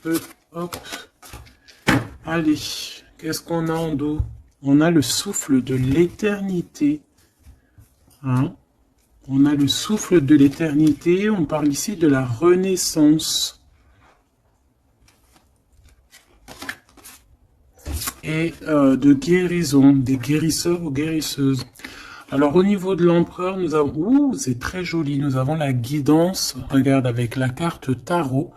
peu. Hop. Allez, qu'est-ce qu'on a en dos? On a le souffle de l'éternité. Hein? On a le souffle de l'éternité. On parle ici de la renaissance. Et de guérison, des guérisseurs ou guérisseuses. Alors au niveau de l'empereur, nous avons... Ouh, c'est très joli. Nous avons la guidance. Regarde, avec la carte tarot.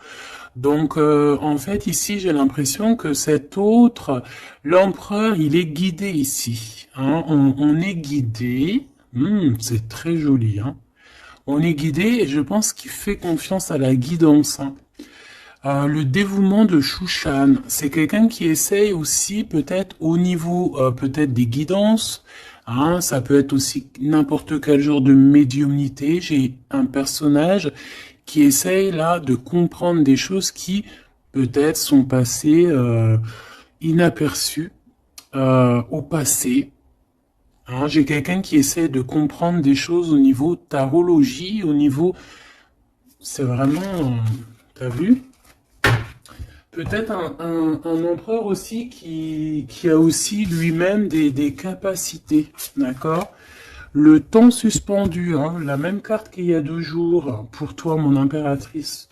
Donc en fait ici j'ai l'impression que cet autre, l'empereur, il est guidé ici. Hein? On est guidé. C'est très joli. Hein? On est guidé et je pense qu'il fait confiance à la guidance. Hein? Le dévouement de Shushan, c'est quelqu'un qui essaye aussi peut-être au niveau peut-être des guidances. Hein, ça peut être aussi n'importe quel genre de médiumnité. J'ai un personnage qui essaye là de comprendre des choses qui peut-être sont passées inaperçues au passé. Hein, j'ai quelqu'un qui essaie de comprendre des choses au niveau tarologie, au niveau... C'est vraiment... T'as vu? Peut-être un empereur aussi qui a aussi lui-même des capacités, d'accord? Le temps suspendu, hein, la même carte qu'il y a 2 jours, pour toi, mon impératrice.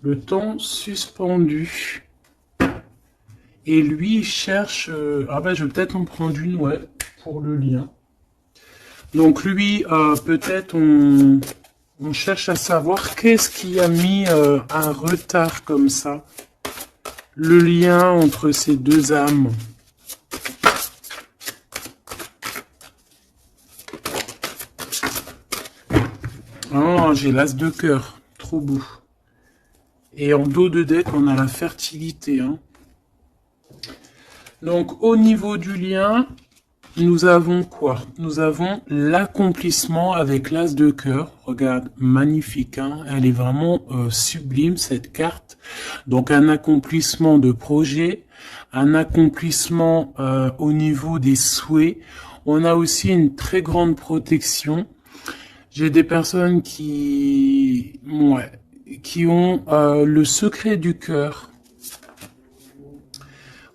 Le temps suspendu. Et lui, il cherche... ah ben, je vais peut-être en prendre une, ouais, pour le lien. Donc lui, peut-être on cherche à savoir qu'est-ce qui a mis un retard comme ça. Le lien entre ces deux âmes. Oh, j'ai l'as de cœur. Trop beau. Et en dos de deck, on a la fertilité. Hein. Donc, au niveau du lien, nous avons quoi? Nous avons l'accomplissement avec l'as de cœur. Regarde, magnifique. Hein, elle est vraiment sublime, cette carte. Donc, un accomplissement de projet, un accomplissement au niveau des souhaits. On a aussi une très grande protection. J'ai des personnes qui ont le secret du cœur.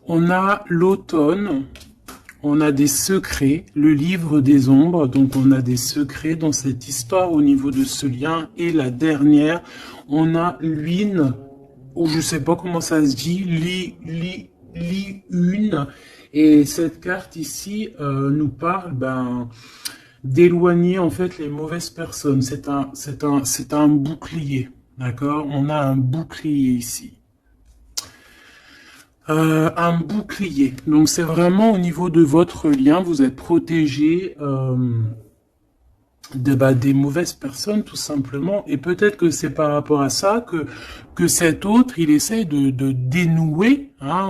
On a l'automne, on a des secrets, le livre des ombres, donc on a des secrets dans cette histoire au niveau de ce lien. Et la dernière, on a l'une, ou je sais pas comment ça se dit, une. Et cette carte ici nous parle d'éloigner en fait les mauvaises personnes. C'est un bouclier, d'accord? On a un bouclier ici. Un bouclier. Donc c'est vraiment au niveau de votre lien, vous êtes protégé des mauvaises personnes tout simplement. Et peut-être que c'est par rapport à ça que cet autre, il essaie de dénouer. Hein,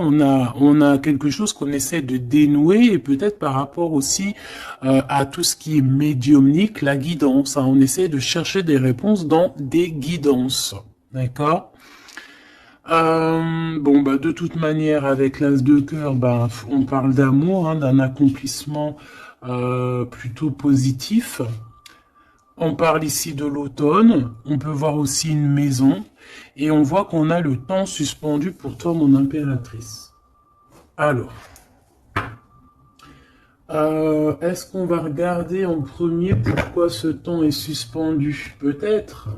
on a quelque chose qu'on essaie de dénouer et peut-être par rapport aussi à tout ce qui est médiumnique, la guidance. Hein, on essaie de chercher des réponses dans des guidances. D'accord? De toute manière, avec l'as de cœur, on parle d'amour, hein, d'un accomplissement plutôt positif. On parle ici de l'automne, on peut voir aussi une maison, et on voit qu'on a le temps suspendu pour toi, mon impératrice. Alors, est-ce qu'on va regarder en premier pourquoi ce temps est suspendu? Peut-être.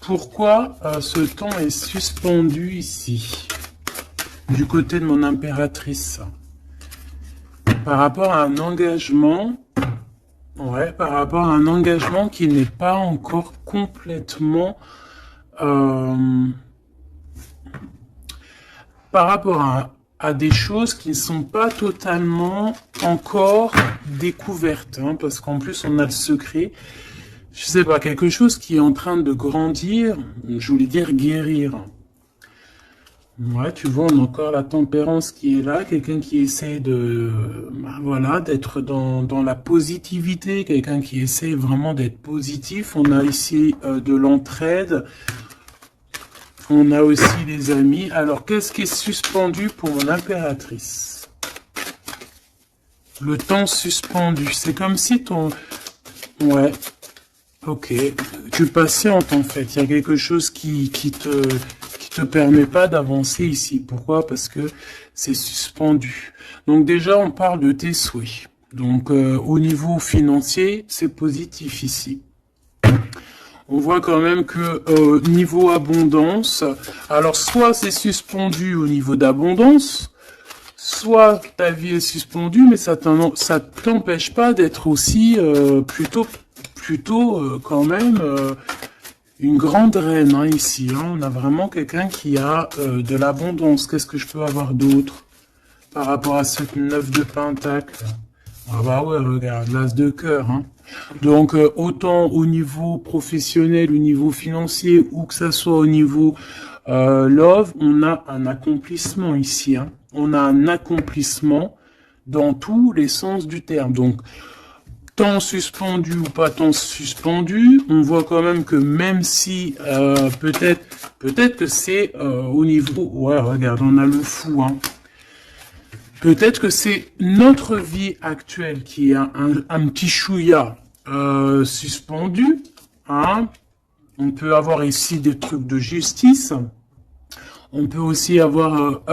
Pourquoi ce temps est suspendu ici, du côté de mon impératrice? Par rapport à un engagement, par rapport à un engagement qui n'est pas encore complètement... par rapport à des choses qui ne sont pas totalement encore découvertes, hein, parce qu'en plus on a le secret. Je sais pas, quelque chose qui est en train de grandir, je voulais dire guérir. Ouais, tu vois, on a encore la tempérance qui est là, quelqu'un qui essaie d'être dans la positivité, quelqu'un qui essaie vraiment d'être positif. On a ici de l'entraide, on a aussi les amis. Alors, qu'est-ce qui est suspendu pour mon impératrice? Le temps suspendu, c'est comme si Ouais, ok. Tu patientes en fait. Il y a quelque chose qui te permet pas d'avancer ici. Pourquoi? Parce que c'est suspendu. Donc déjà, on parle de tes souhaits. Donc au niveau financier, c'est positif ici. On voit quand même que niveau abondance, alors soit c'est suspendu au niveau d'abondance, soit ta vie est suspendue, mais ça t'empêche pas d'être aussi plutôt quand même une grande reine hein, ici. Hein. On a vraiment quelqu'un qui a de l'abondance. Qu'est-ce que je peux avoir d'autre par rapport à cette 9 de pentacle? Ah bah ouais, regarde, l'as de cœur. Hein. Donc autant au niveau professionnel, au niveau financier, ou que ça soit au niveau love, on a un accomplissement ici. Hein. On a un accomplissement dans tous les sens du terme. Donc temps suspendu ou pas temps suspendu, on voit quand même si peut-être que c'est au niveau. Ouais, regarde, on a le fou. Hein. Peut-être que c'est notre vie actuelle qui est un petit chouïa suspendu. Hein. On peut avoir ici des trucs de justice. On peut aussi avoir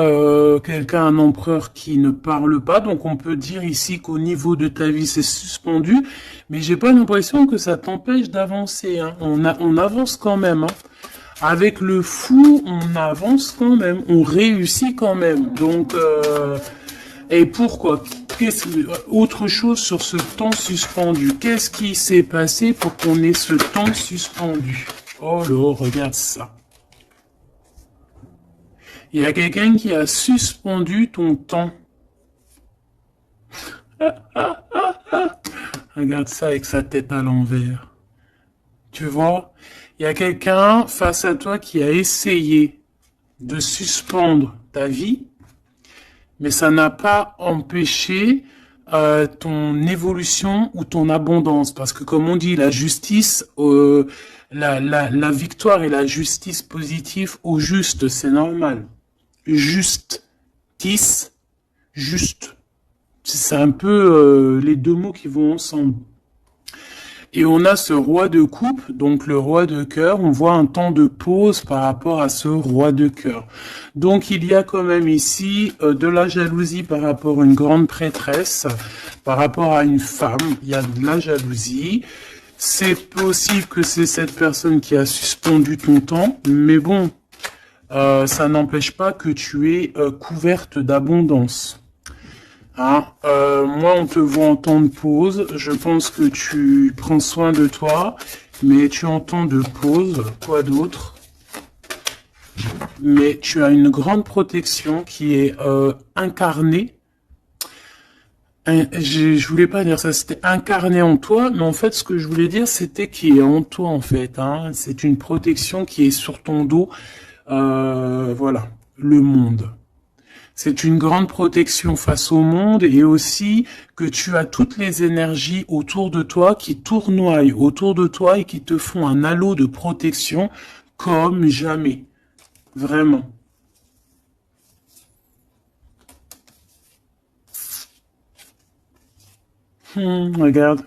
quelqu'un, un empereur qui ne parle pas. Donc on peut dire ici qu'au niveau de ta vie c'est suspendu. Mais j'ai pas l'impression que ça t'empêche d'avancer. Hein. On avance quand même. Hein. Avec le fou, on avance quand même. On réussit quand même. Donc... et pourquoi? Autre chose sur ce temps suspendu. Qu'est-ce qui s'est passé pour qu'on ait ce temps suspendu? Oh là, regarde ça. Il y a quelqu'un qui a suspendu ton temps. Regarde ça avec sa tête à l'envers. Tu vois? Il y a quelqu'un face à toi qui a essayé de suspendre ta vie. Mais ça n'a pas empêché ton évolution ou ton abondance. Parce que comme on dit, la justice, la victoire et la justice positive au juste, c'est normal. Justice, juste. C'est un peu les deux mots qui vont ensemble. Et on a ce roi de coupe, donc le roi de cœur, on voit un temps de pause par rapport à ce roi de cœur. Donc il y a quand même ici de la jalousie par rapport à une grande prêtresse, par rapport à une femme, il y a de la jalousie. C'est possible que c'est cette personne qui a suspendu ton temps, mais bon, ça n'empêche pas que tu es couverte d'abondance. Hein, moi, on te voit en temps de pause. Je pense que tu prends soin de toi, mais tu es en temps de pause. Quoi d'autre? Mais tu as une grande protection qui est incarnée. Je voulais pas dire ça, c'était incarné en toi, mais en fait, ce que je voulais dire, c'était qui est en toi, en fait. Hein. C'est une protection qui est sur ton dos. Voilà, le monde. C'est une grande protection face au monde et aussi que tu as toutes les énergies autour de toi qui tournoient autour de toi et qui te font un halo de protection comme jamais. Vraiment. Regarde.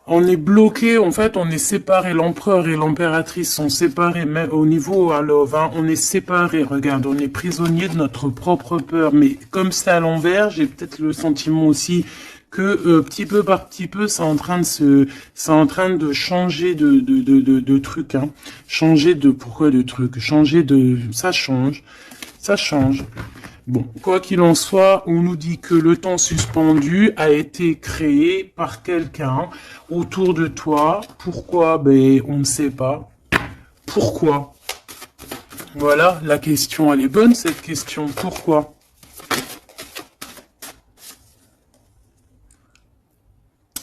On est bloqué, en fait, on est séparés. L'empereur et l'impératrice sont séparés, mais au niveau à Love, hein, on est séparés. Regarde, on est prisonnier de notre propre peur. Mais comme c'est à l'envers, j'ai peut-être le sentiment aussi que petit peu par petit peu, c'est en train de changer de truc, hein. Changer de, pourquoi de truc? Changer de, ça change. Ça change. Bon, quoi qu'il en soit, on nous dit que le temps suspendu a été créé par quelqu'un autour de toi. Pourquoi? Ben, on ne sait pas. Pourquoi? Voilà, la question, elle est bonne, cette question. Pourquoi?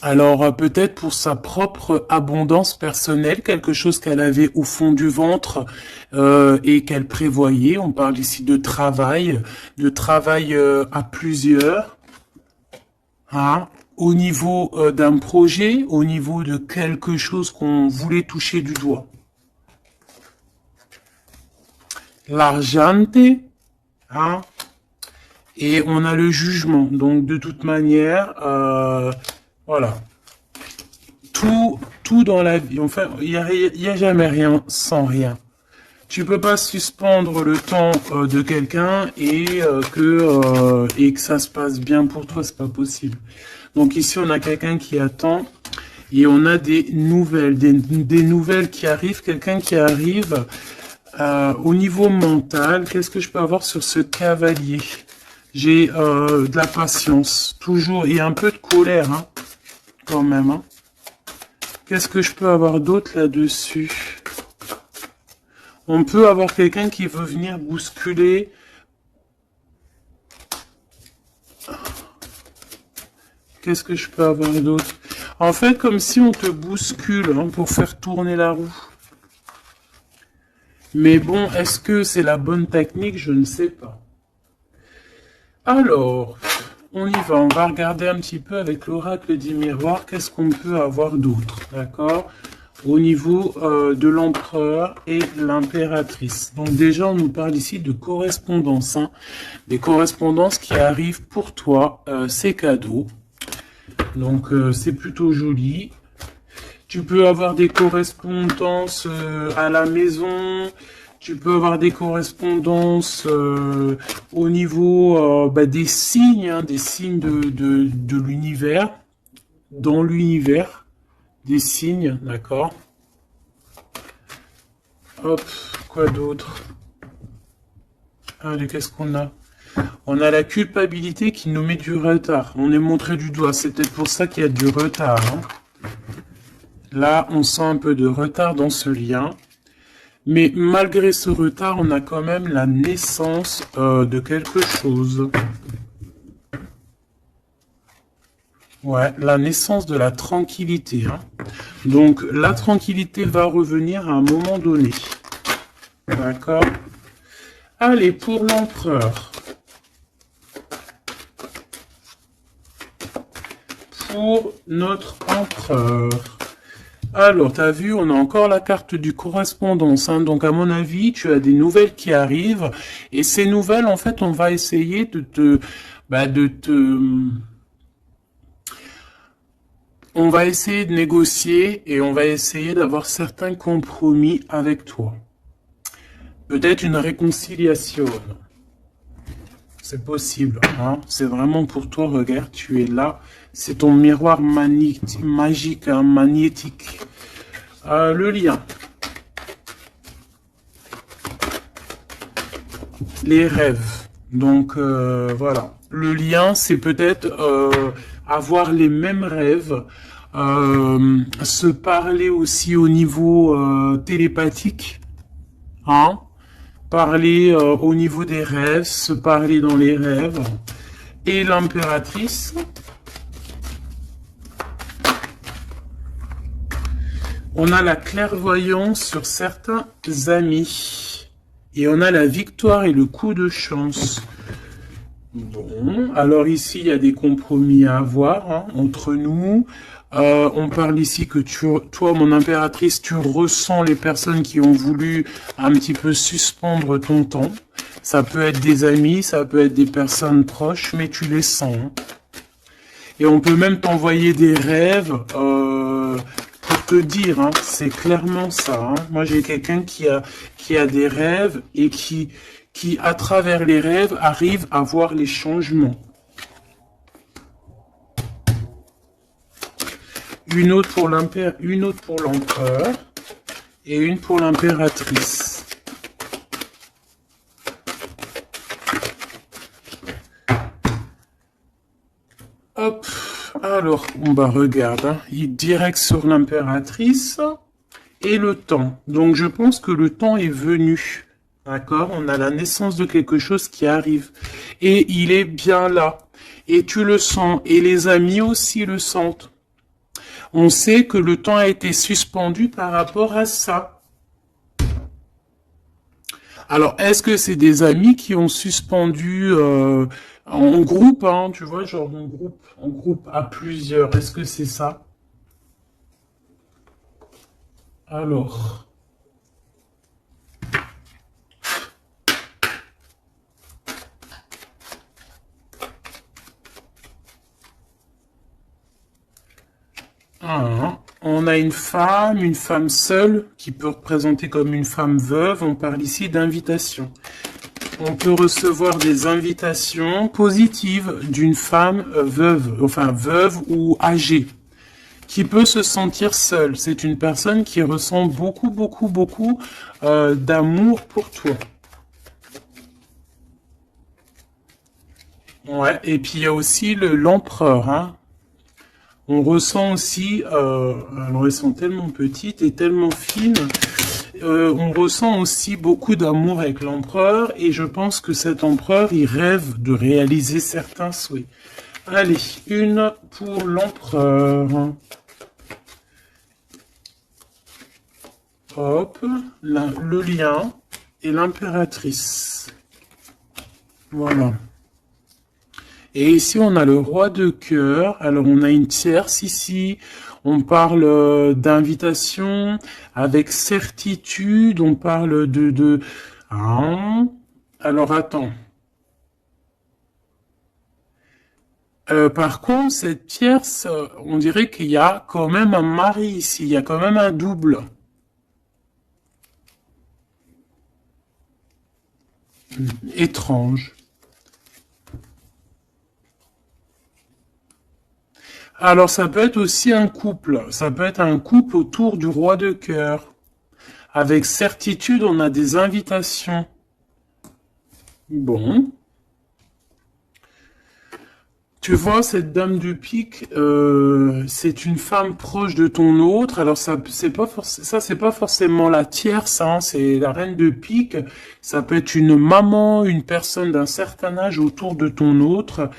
Alors peut-être pour sa propre abondance personnelle, quelque chose qu'elle avait au fond du ventre et qu'elle prévoyait. On parle ici de travail à plusieurs, hein, au niveau d'un projet, au niveau de quelque chose qu'on voulait toucher du doigt. L'argente, hein, et on a le jugement. Donc de toute manière, Voilà. Tout dans la vie. Enfin, il y a jamais rien sans rien. Tu peux pas suspendre le temps de quelqu'un et que ça se passe bien pour toi, c'est pas possible. Donc ici, on a quelqu'un qui attend et on a des nouvelles, des nouvelles qui arrivent, quelqu'un qui arrive au niveau mental. Qu'est-ce que je peux avoir sur ce cavalier? J'ai de la patience, toujours, et un peu de colère, hein, quand même. Hein. Qu'est-ce que je peux avoir d'autre là-dessus? On peut avoir quelqu'un qui veut venir bousculer. Qu'est-ce que je peux avoir d'autre? En fait, comme si on te bouscule hein, pour faire tourner la roue. Mais bon, est-ce que c'est la bonne technique? Je ne sais pas. Alors, on y va. On va regarder un petit peu avec l'oracle du miroir. Qu'est-ce qu'on peut avoir d'autre? D'accord? Au niveau de l'empereur et l'impératrice. Donc déjà, on nous parle ici de correspondance. Hein. Des correspondances qui arrivent pour toi, c'est cadeau. Donc c'est plutôt joli. Tu peux avoir des correspondances à la maison. Tu peux avoir des correspondances au niveau des signes, hein, des signes de l'univers, dans l'univers. Des signes, d'accord. Hop, quoi d'autre? Allez, qu'est-ce qu'on a? On a la culpabilité qui nous met du retard. On est montré du doigt. C'est peut-être pour ça qu'il y a du retard. Hein. Là, on sent un peu de retard dans ce lien. Mais malgré ce retard, on a quand même la naissance de quelque chose. Ouais, la naissance de la tranquillité. Hein. Donc, la tranquillité va revenir à un moment donné. D'accord? Allez, pour l'empereur. Pour notre empereur. Alors, tu as vu, on a encore la carte du correspondance. Hein. Donc, à mon avis, tu as des nouvelles qui arrivent. Et ces nouvelles, en fait, on va essayer on va essayer de négocier et on va essayer d'avoir certains compromis avec toi. Peut-être une réconciliation. C'est possible. Hein. C'est vraiment pour toi. Regarde, tu es là. C'est ton miroir magique, hein, magnétique. Le lien. Les rêves. Donc, voilà. Le lien, c'est peut-être avoir les mêmes rêves. Se parler aussi au niveau télépathique. Hein. Parler au niveau des rêves, se parler dans les rêves. Et l'impératrice. On a la clairvoyance sur certains amis. Et on a la victoire et le coup de chance. Bon, alors ici, il y a des compromis à avoir hein, entre nous. On parle ici que toi, mon impératrice, tu ressens les personnes qui ont voulu un petit peu suspendre ton temps. Ça peut être des amis, ça peut être des personnes proches, mais tu les sens. Hein. Et on peut même t'envoyer des rêves pour te dire, hein, c'est clairement ça. Hein. Moi, j'ai quelqu'un qui a des rêves et qui, à travers les rêves, arrive à voir les changements. Une autre pour l'empereur et une pour l'impératrice. Hop, alors, regarde, hein, il direct sur l'impératrice et le temps. Donc, je pense que le temps est venu. D'accord? On a la naissance de quelque chose qui arrive. Et il est bien là. Et tu le sens. Et les amis aussi le sentent. On sait que le temps a été suspendu par rapport à ça. Alors, est-ce que c'est des amis qui ont suspendu en groupe, hein, tu vois, genre en groupe à plusieurs? Est-ce que c'est ça? Alors, Ah, on a une femme seule, qui peut représenter comme une femme veuve. On parle ici d'invitation. On peut recevoir des invitations positives d'une femme veuve, enfin veuve ou âgée, qui peut se sentir seule. C'est une personne qui ressent beaucoup d'amour pour toi. Ouais, et puis il y a aussi l'empereur, hein. On ressent aussi, alors elles sont tellement petites et tellement fines, on ressent aussi beaucoup d'amour avec l'empereur et je pense que cet empereur, il rêve de réaliser certains souhaits. Allez, une pour l'empereur. Hop, le lien et l'impératrice. Voilà. Et ici, on a le roi de cœur. Alors, on a une tierce ici. On parle d'invitation avec certitude. On parle Ah. Alors, attends. Par contre, cette tierce, on dirait qu'il y a quand même un mari ici. Il y a quand même un double. Étrange. Alors, ça peut être aussi un couple. Ça peut être un couple autour du roi de cœur. Avec certitude, on a des invitations. Bon. Tu vois, cette dame de pique, c'est une femme proche de ton autre. Alors, ça, c'est pas forcément la tierce, hein, c'est la reine de pique. Ça peut être une maman, une personne d'un certain âge autour de ton autre.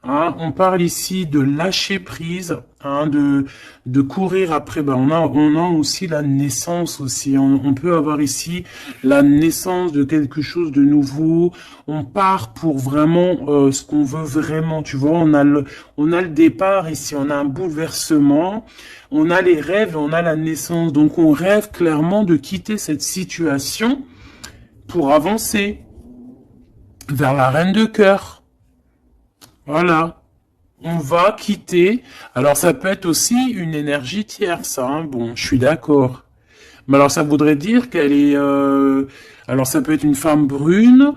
Hein, on parle ici de lâcher prise, hein, de courir après. Ben, on a aussi la naissance aussi. On peut avoir ici la naissance de quelque chose de nouveau. On part pour vraiment ce qu'on veut vraiment. Tu vois, on a le départ ici. On a un bouleversement. On a les rêves, on a la naissance. Donc, on rêve clairement de quitter cette situation pour avancer vers la reine de cœur. Voilà, on va quitter. Alors ça peut être aussi une énergie tierce, hein. Bon, je suis d'accord. Mais alors ça voudrait dire qu'elle est... alors ça peut être une femme brune,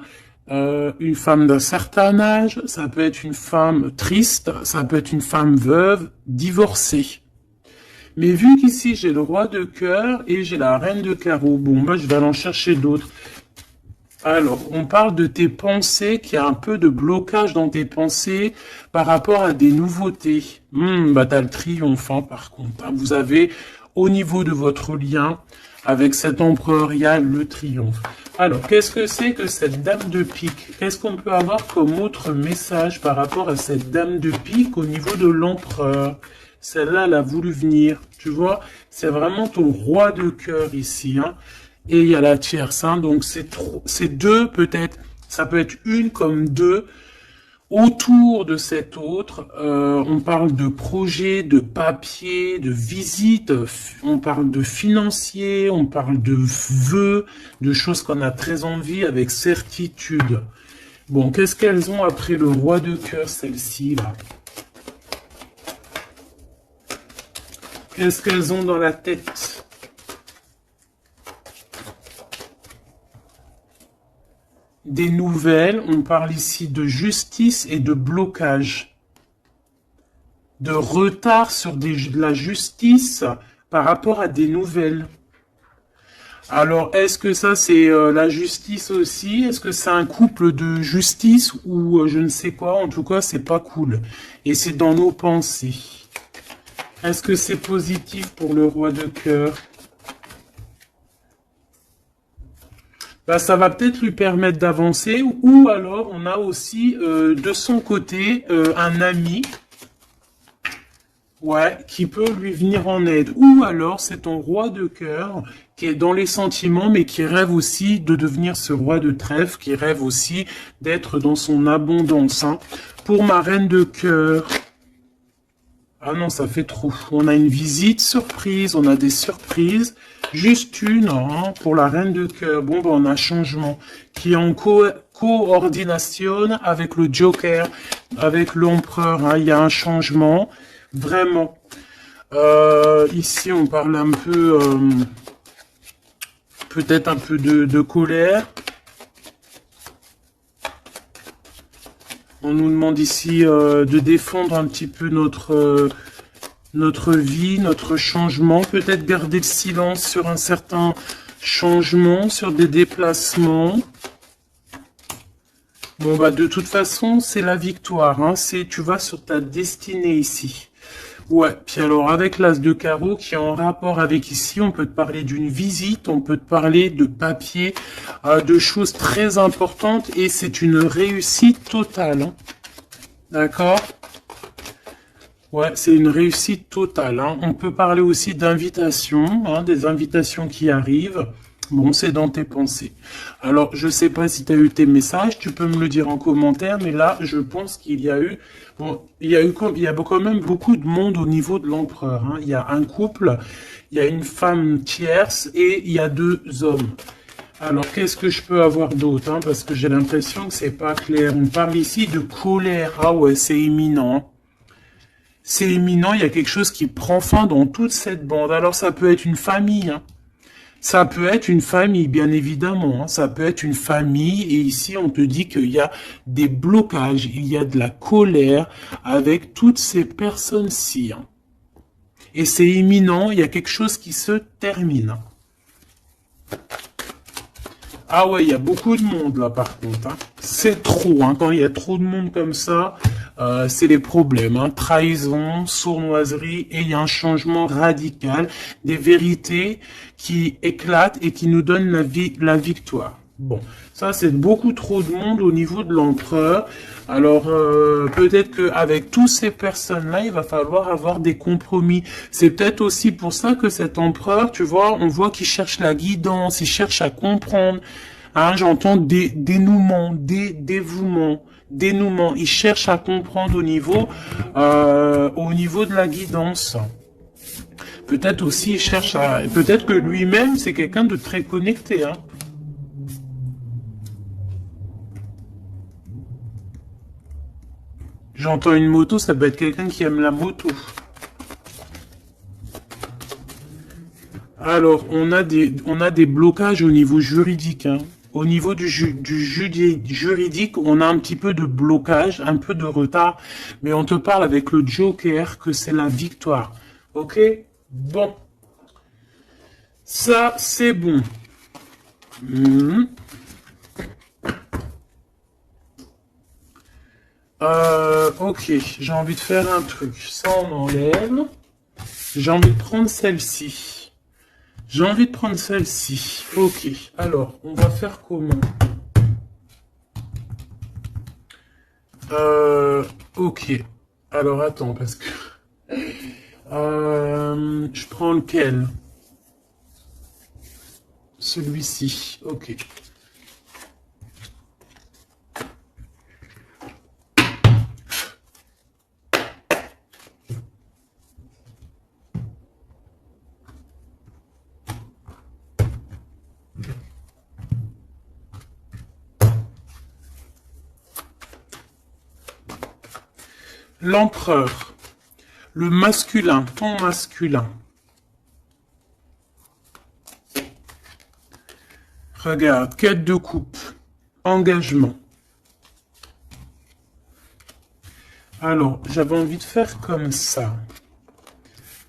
une femme d'un certain âge, ça peut être une femme triste, ça peut être une femme veuve, divorcée. Mais vu qu'ici j'ai le roi de cœur et j'ai la reine de carreau, bon, bah, je vais aller en chercher d'autres. Alors, on parle de tes pensées, qu'il y a un peu de blocage dans tes pensées par rapport à des nouveautés. Bah t'as le triomphe, hein, par contre. Hein. Vous avez, au niveau de votre lien, avec cet empereur, il y a le triomphe. Alors, qu'est-ce que c'est que cette dame de pique? Qu'est-ce qu'on peut avoir comme autre message par rapport à cette dame de pique au niveau de l'empereur? Celle-là, elle a voulu venir, tu vois? C'est vraiment ton roi de cœur ici, hein. Et il y a la tierce, hein, donc c'est deux peut-être, ça peut être une comme deux, autour de cette autre, on parle de projet, de papier, de visite, on parle de financier, on parle de vœux, de choses qu'on a très envie avec certitude. Bon, qu'est-ce qu'elles ont après le roi de cœur, celle-ci, là? Qu'est-ce qu'elles ont dans la tête? Des nouvelles, on parle ici de justice et de blocage. De retard sur la justice par rapport à des nouvelles. Alors, est-ce que ça, c'est la justice aussi? Est-ce que c'est un couple de justice ou je ne sais quoi? En tout cas, c'est pas cool. Et c'est dans nos pensées. Est-ce que c'est positif pour le roi de cœur? Bah, ça va peut-être lui permettre d'avancer, ou alors on a aussi de son côté un ami, ouais, qui peut lui venir en aide. Ou alors c'est ton roi de cœur qui est dans les sentiments, mais qui rêve aussi de devenir ce roi de trèfle, qui rêve aussi d'être dans son abondance. Hein. Pour ma reine de cœur, ah non, ça fait trop. On a une visite surprise, on a des surprises. Juste une, hein, pour la reine de cœur. Bon, ben, on a un changement qui est en coordination avec le Joker, avec l'empereur. Hein, il y a un changement, vraiment. Ici, on parle un peu, peut-être un peu de colère. On nous demande ici de défendre un petit peu notre vie, notre changement. Peut-être garder le silence sur un certain changement, sur des déplacements. Bon, bah, de toute façon, c'est la victoire, hein. Tu vas sur ta destinée ici. Ouais, puis alors avec l'as de carreau qui est en rapport avec ici, on peut te parler d'une visite, on peut te parler de papier, de choses très importantes et c'est une réussite totale, hein. D'accord? Ouais, c'est une réussite totale, hein. On peut parler aussi d'invitations, hein, des invitations qui arrivent. Bon, c'est dans tes pensées. Alors, je sais pas si tu as eu tes messages, tu peux me le dire en commentaire, mais là, je pense qu'il y a eu, bon, il y a quand même beaucoup de monde au niveau de l'empereur, hein. Il y a un couple, il y a une femme tierce et il y a 2 hommes. Alors, qu'est-ce que je peux avoir d'autre, hein, parce que j'ai l'impression que c'est pas clair. On parle ici de colère. Ah ouais, c'est imminent. C'est imminent, il y a quelque chose qui prend fin dans toute cette bande. Alors, ça peut être une famille, hein. Ça peut être une famille, bien évidemment, hein. Ça peut être une famille, et ici on te dit qu'il y a des blocages, il y a de la colère avec toutes ces personnes-ci, hein. Et c'est imminent, il y a quelque chose qui se termine. Ah ouais, il y a beaucoup de monde là par contre, hein. C'est trop, hein. Quand il y a trop de monde comme ça, c'est les problèmes, hein. Trahison, sournoiserie, et il y a un changement radical, des vérités qui éclatent et qui nous donnent la victoire. Bon, ça c'est beaucoup trop de monde au niveau de l'empereur. Alors peut-être qu'avec toutes ces personnes-là, il va falloir avoir des compromis. C'est peut-être aussi pour ça que cet empereur, tu vois, on voit qu'il cherche la guidance, il cherche à comprendre. Hein, j'entends dénouement, dévouement, dénouement. Il cherche à comprendre au niveau de la guidance. Peut-être aussi il cherche à, peut-être que lui-même c'est quelqu'un de très connecté, hein. J'entends une moto, ça peut être quelqu'un qui aime la moto. Alors, on a des blocages au niveau juridique, hein. Au niveau du juridique, on a un petit peu de blocage, un peu de retard, mais on te parle avec le Joker que c'est la victoire. Ok? Bon. Ça, c'est bon. Ok, j'ai envie de faire un truc. Ça, on enlève. J'ai envie de prendre celle-ci. J'ai envie de prendre celle-ci. Ok, alors, on va faire comment? Ok. Alors, attends, parce que... je prends lequel? Celui-ci. Ok. L'empereur. Le masculin, ton masculin. Regarde, quête de coupe. Engagement. Alors, j'avais envie de faire comme ça.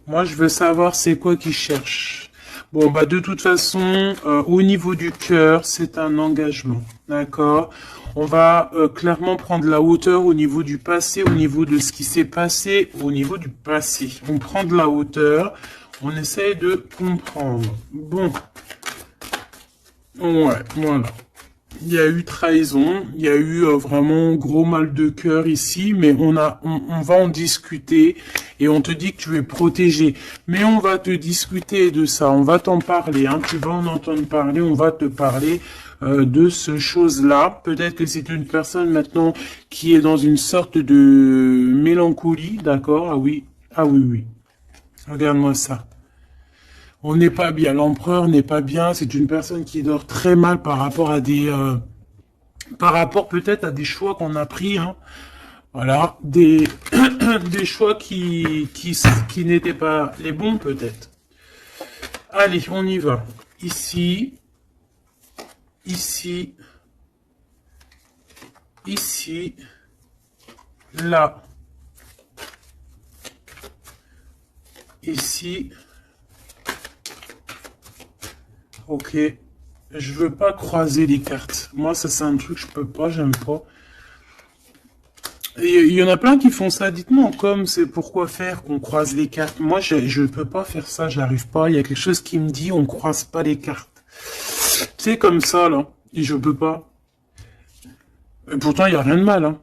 Moi, je veux savoir c'est quoi qu'il cherche. Bon, bah de toute façon, au niveau du cœur, c'est un engagement. D'accord? On va clairement prendre la hauteur au niveau du passé, au niveau de ce qui s'est passé, au niveau du passé. On prend de la hauteur, on essaye de comprendre. Bon. Ouais, voilà. Il y a eu trahison, il y a eu vraiment gros mal de cœur ici, mais on va en discuter et on te dit que tu es protégé. Mais on va te discuter de ça, on va t'en parler, hein, tu vas en entendre parler, on va te parler de ce chose-là. Peut-être que c'est une personne maintenant qui est dans une sorte de mélancolie, d'accord? Ah oui, oui. Regarde-moi ça. On n'est pas bien, l'empereur n'est pas bien, c'est une personne qui dort très mal par rapport à par rapport peut-être à des choix qu'on a pris, hein. Voilà, des, des choix qui n'étaient pas les bons peut-être. Allez, on y va. Ici, ici, ici, là, ici. Ok, je veux pas croiser les cartes. Moi, ça c'est un truc que je peux pas, j'aime pas. Il y en a plein qui font ça. Dites-moi comme c'est pourquoi faire qu'on croise les cartes. Moi, je peux pas faire ça, j'arrive pas. Il y a quelque chose qui me dit on croise pas les cartes. C'est comme ça là, et je peux pas. Et pourtant, il y a rien de mal. Hein.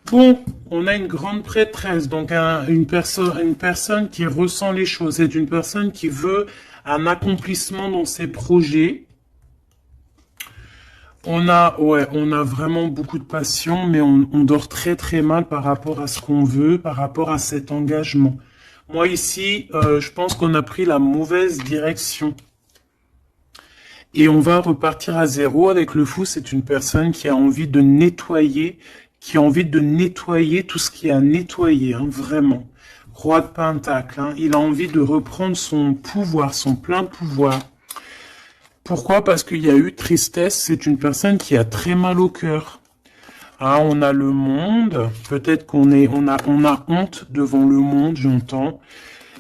Bon, on a une grande prêtresse, donc une personne qui ressent les choses. C'est une personne qui veut un accomplissement dans ses projets. On a vraiment beaucoup de passion, mais on dort très très mal par rapport à ce qu'on veut, par rapport à cet engagement. Moi ici, je pense qu'on a pris la mauvaise direction. Et on va repartir à zéro avec le fou. C'est une personne qui a envie de nettoyer, tout ce qui est à nettoyer, hein, vraiment. Roi de Pentacle, hein, il a envie de reprendre son pouvoir, son plein pouvoir. Pourquoi? Parce qu'il y a eu tristesse, c'est une personne qui a très mal au cœur. Ah, on a le monde, peut-être on a honte devant le monde, j'entends.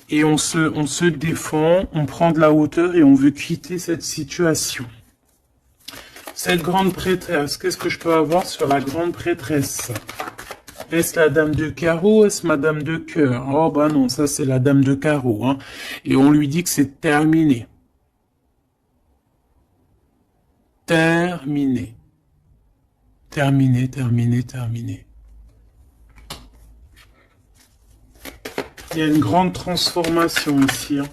Et on se défend, on prend de la hauteur et on veut quitter cette situation. Cette grande prêtresse, qu'est-ce que je peux avoir sur la grande prêtresse? Est-ce la dame de carreau? Est-ce madame de cœur? Oh bah non, ça c'est la dame de carreau. Hein. Et on lui dit que c'est terminé. Terminé. Terminé, terminé, terminé. Il y a une grande transformation ici. Hein.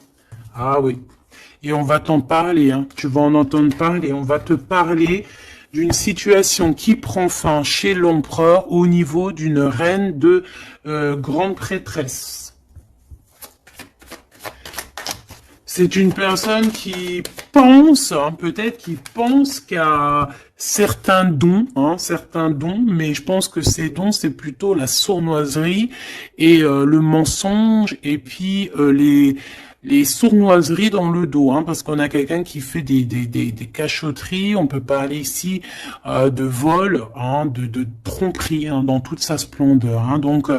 Ah oui. Et on va t'en parler. Hein. Tu vas en entendre parler. On va te parler d'une situation qui prend fin chez l'empereur au niveau d'une reine de grande prêtresse. C'est une personne qui pense, hein, peut-être qui pense qu'à certains dons, mais je pense que ces dons, c'est plutôt la sournoiserie et le mensonge, et puis les sournoiseries dans le dos, hein, parce qu'on a quelqu'un qui fait des cachotteries, on peut parler ici de vol, hein, de tromperie, hein, dans toute sa splendeur. Hein, donc,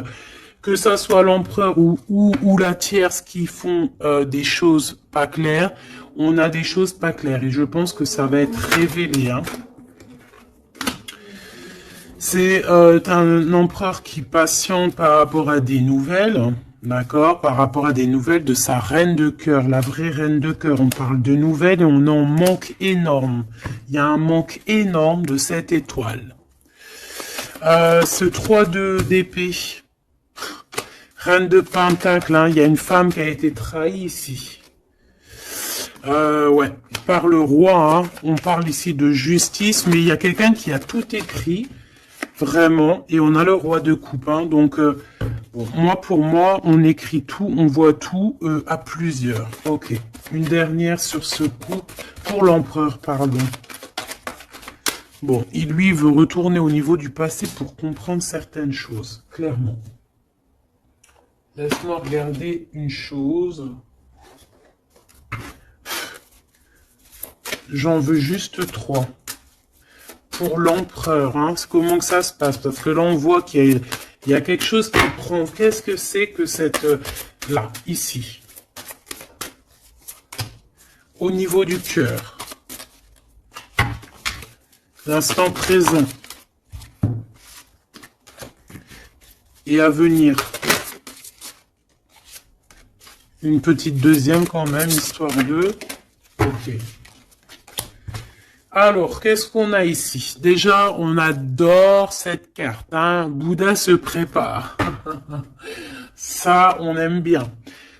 que ça soit l'empereur ou la tierce qui font des choses pas claires, on a des choses pas claires. Et je pense que ça va être révélé. Hein. C'est un empereur qui patiente par rapport à des nouvelles, d'accord, par rapport à des nouvelles de sa reine de cœur, la vraie reine de cœur. On parle de nouvelles et on en manque énorme. Il y a un manque énorme de cette étoile. Ce 3-2 d'épée, reine de pentacle, hein, il y a une femme qui a été trahie ici. Ouais, par le roi, hein, on parle ici de justice, mais il y a quelqu'un qui a tout écrit, vraiment, et on a le roi de coupe, hein, donc, bon, pour moi, on écrit tout, on voit tout à plusieurs. Ok, une dernière sur ce coup, pour l'empereur, pardon. Bon, il lui veut retourner au niveau du passé pour comprendre certaines choses, clairement. Laisse-moi regarder une chose. J'en veux juste 3. Pour l'empereur, hein, comment que ça se passe? Parce que là, on voit qu'il y a quelque chose qui prend. Qu'est-ce que c'est que cette... là, ici. Au niveau du cœur. L'instant présent. Et à venir. Une petite deuxième quand même, histoire de... Ok. Alors, qu'est-ce qu'on a ici? Déjà, on adore cette carte. Hein. Bouddha se prépare. Ça, on aime bien.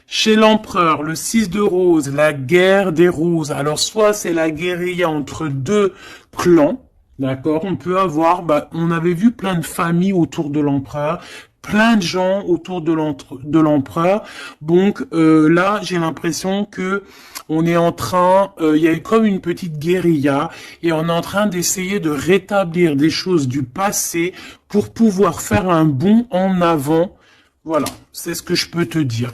Chez l'empereur, le 6 de rose, la guerre des roses. Alors, soit c'est la guérilla entre deux clans. D'accord, on peut avoir, on avait vu plein de familles autour de l'empereur, plein de gens autour de l'empereur. Donc là, j'ai l'impression que on est en train, il y a comme une petite guérilla et on est en train d'essayer de rétablir des choses du passé pour pouvoir faire un bond en avant. Voilà, c'est ce que je peux te dire.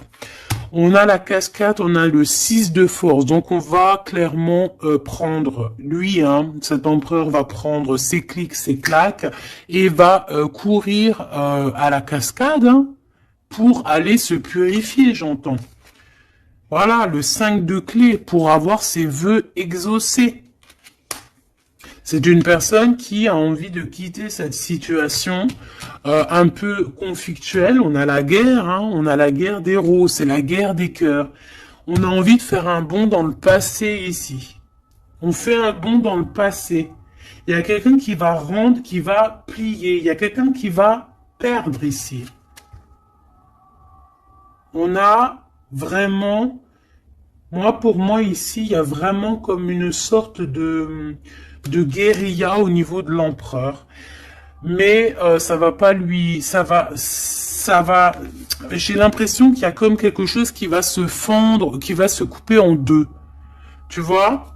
On a la cascade, on a le 6 de force, donc on va clairement prendre, lui, hein, cet empereur va prendre ses clics, ses claques, et va courir à la cascade hein, pour aller se purifier, j'entends. Voilà, le 5 de clé pour avoir ses vœux exaucés. C'est une personne qui a envie de quitter cette situation un peu conflictuelle. On a la guerre, hein, on a la guerre des roses, c'est la guerre des cœurs. On a envie de faire un bond dans le passé ici. On fait un bond dans le passé. Il y a quelqu'un qui va rendre, qui va plier. Il y a quelqu'un qui va perdre ici. On a vraiment... pour moi ici, il y a vraiment comme une sorte de guérilla au niveau de l'empereur. Mais ça va pas lui... Ça va... J'ai l'impression qu'il y a comme quelque chose qui va se fendre, qui va se couper en deux. Tu vois?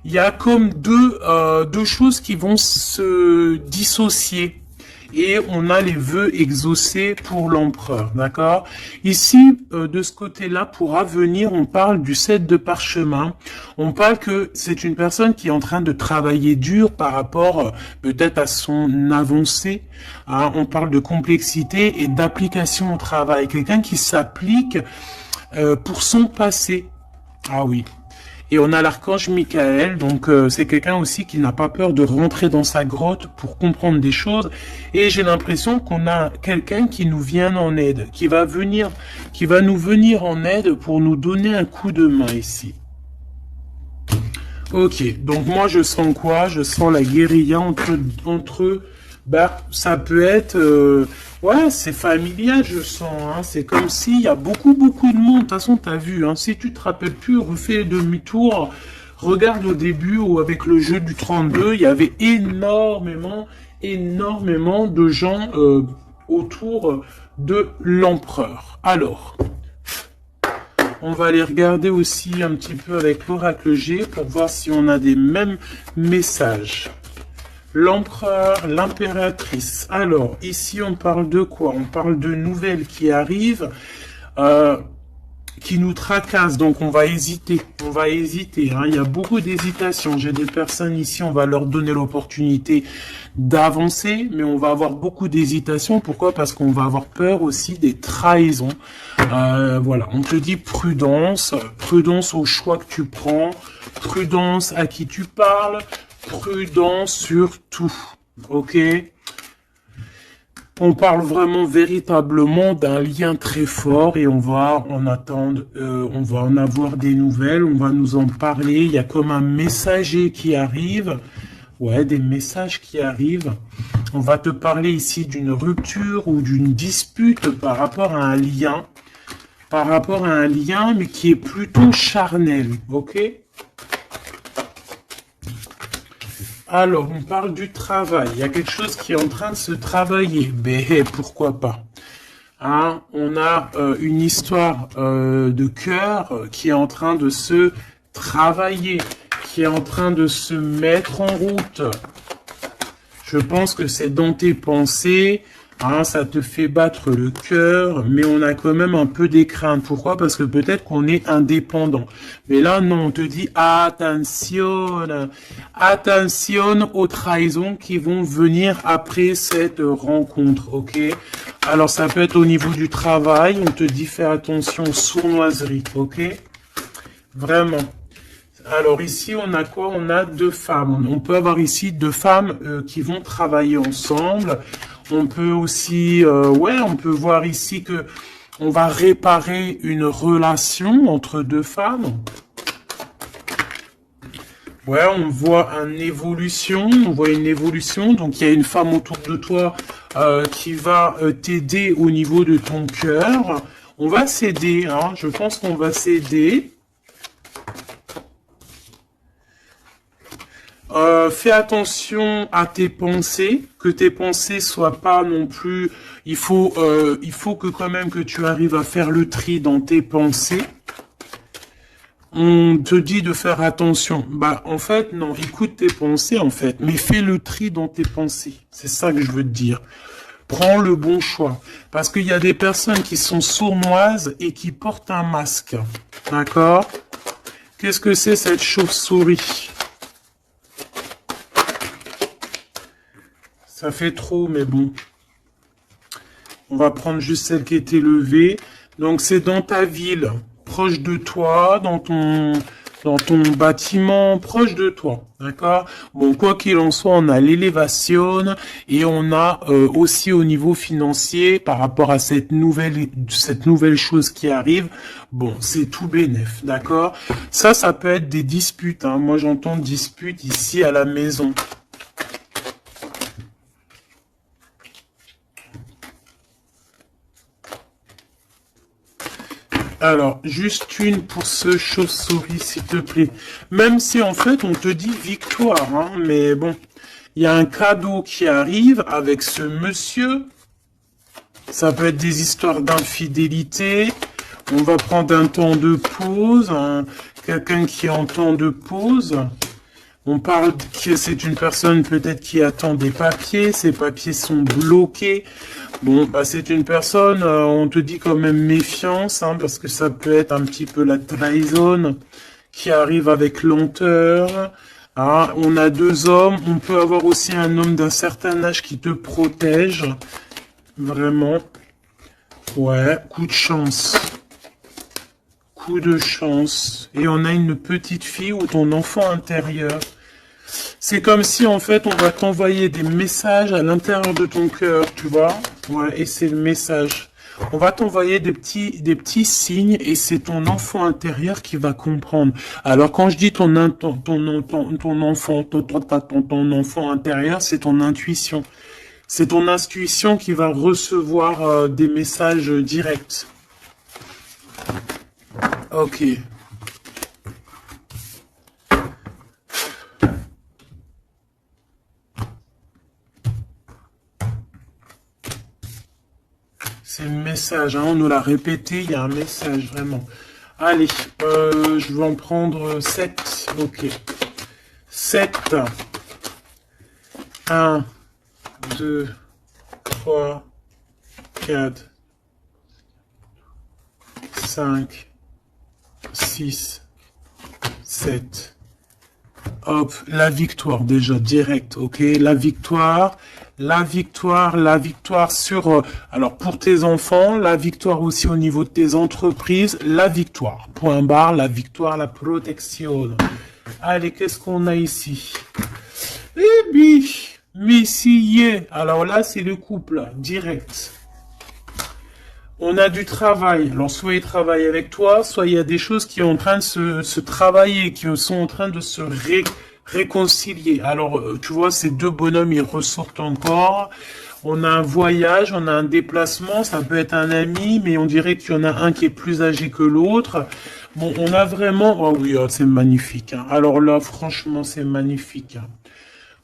Il y a comme deux choses qui vont se dissocier. Et on a les vœux exaucés pour l'empereur, d'accord? Ici, de ce côté-là, pour avenir, on parle du 7 de parchemin. On parle que c'est une personne qui est en train de travailler dur par rapport peut-être à son avancée. Hein? On parle de complexité et d'application au travail. Quelqu'un qui s'applique pour son passé. Ah oui. Et on a l'archange Michael, donc c'est quelqu'un aussi qui n'a pas peur de rentrer dans sa grotte pour comprendre des choses. Et j'ai l'impression qu'on a quelqu'un qui nous vient en aide, qui va nous venir en aide pour nous donner un coup de main ici. Ok, donc moi je sens quoi? Je sens la guérilla entre eux. Bah, ça peut être... ouais, c'est familial, je sens. Hein. C'est comme s'il y a beaucoup de monde. De toute façon, t'as vu. Hein. Si tu te rappelles plus, refais demi-tour. Regarde au début où avec le jeu du 32, il y avait énormément de gens autour de l'empereur. Alors, on va aller regarder aussi un petit peu avec l'oracle G pour voir si on a des mêmes messages. L'empereur, l'impératrice. Alors, ici, on parle de quoi? On parle de nouvelles qui arrivent, qui nous tracassent. Donc, on va hésiter. Hein. Il y a beaucoup d'hésitation. J'ai des personnes ici, on va leur donner l'opportunité d'avancer, mais on va avoir beaucoup d'hésitation. Pourquoi? Parce qu'on va avoir peur aussi des trahisons. Voilà, on te dit prudence. Prudence au choix que tu prends. Prudence à qui tu parles. Prudence sur tout, ok? On parle vraiment véritablement d'un lien très fort et on va en attendre, on va en avoir des nouvelles, on va nous en parler. Il y a comme un messager qui arrive, ouais, des messages qui arrivent. On va te parler ici d'une rupture ou d'une dispute par rapport à un lien, mais qui est plutôt charnel, ok? Alors, on parle du travail. Il y a quelque chose qui est en train de se travailler. Mais pourquoi pas? Hein, on a une histoire de cœur qui est en train de se travailler, qui est en train de se mettre en route. Je pense que c'est dans tes pensées. Hein, ça te fait battre le cœur, mais on a quand même un peu des craintes. Pourquoi? Parce que peut-être qu'on est indépendant. Mais là, non, on te dit attention, attention aux trahisons qui vont venir après cette rencontre, ok? Alors, ça peut être au niveau du travail, on te dit fais attention aux sournoiseries, ok? Vraiment. Alors ici, on a quoi? On a deux femmes. On peut avoir ici deux femmes qui vont travailler ensemble. On peut aussi, on peut voir ici que on va réparer une relation entre deux femmes. Ouais, on voit une évolution, donc il y a une femme autour de toi qui va t'aider au niveau de ton cœur. On va s'aider, hein, je pense qu'on va s'aider. Fais attention à tes pensées, que tes pensées soient pas non plus. Il faut que quand même que tu arrives à faire le tri dans tes pensées. On te dit de faire attention. Bah, en fait, non, écoute tes pensées, en fait, mais fais le tri dans tes pensées. C'est ça que je veux te dire. Prends le bon choix. Parce qu'il y a des personnes qui sont sournoises et qui portent un masque. D'accord? Qu'est-ce que c'est cette chauve-souris? Ça fait trop, mais bon. On va prendre juste celle qui était levée. Donc, c'est dans ta ville, proche de toi, dans ton bâtiment, proche de toi. D'accord? Bon, quoi qu'il en soit, on a l'élévation et on a aussi au niveau financier, par rapport à cette nouvelle chose qui arrive, bon, c'est tout bénef. D'accord? Ça peut être des disputes. Hein. Moi, j'entends disputes ici à la maison. Alors, juste une pour ce chauve-souris, s'il te plaît. Même si, en fait, on te dit victoire, hein, mais bon. Il y a un cadeau qui arrive avec ce monsieur. Ça peut être des histoires d'infidélité. On va prendre un temps de pause. Hein, quelqu'un qui est en temps de pause. On parle que c'est une personne peut-être qui attend des papiers, ces papiers sont bloqués. Bon, bah c'est une personne, on te dit quand même méfiance, hein, parce que ça peut être un petit peu la trahison qui arrive avec lenteur. Ah, on a deux hommes, on peut avoir aussi un homme d'un certain âge qui te protège. Vraiment. Ouais, coup de chance. Coup de chance. Et on a une petite fille ou ton enfant intérieur. C'est comme si, en fait, on va t'envoyer des messages à l'intérieur de ton cœur, tu vois. Ouais, et c'est le message. On va t'envoyer des petits signes et c'est ton enfant intérieur qui va comprendre. Alors, quand je dis ton enfant intérieur, c'est ton intuition. C'est ton intuition qui va recevoir des messages directs. Ok. C'est le message, hein, on nous l'a répété, il y a un message, vraiment. Allez, je vais en prendre 7. Ok. 7. 1, 2, 3, 4, 5, 6, 7. Hop, la victoire déjà, direct, ok? La victoire sur... alors, pour tes enfants, la victoire aussi au niveau de tes entreprises, la victoire. Point barre, la victoire, la protection. Allez, qu'est-ce qu'on a ici? Eh bien, Messier. Alors là, c'est le couple, direct. On a du travail. Alors, soit il travaille avec toi, soit il y a des choses qui sont en train de se travailler, qui sont en train de se réconcilier. Alors, tu vois, ces deux bonhommes, ils ressortent encore. On a un voyage, on a un déplacement, ça peut être un ami, mais on dirait qu'il y en a un qui est plus âgé que l'autre. Bon, on a vraiment... Oh oui, oh, c'est magnifique. Hein. Alors là, franchement, c'est magnifique. Hein.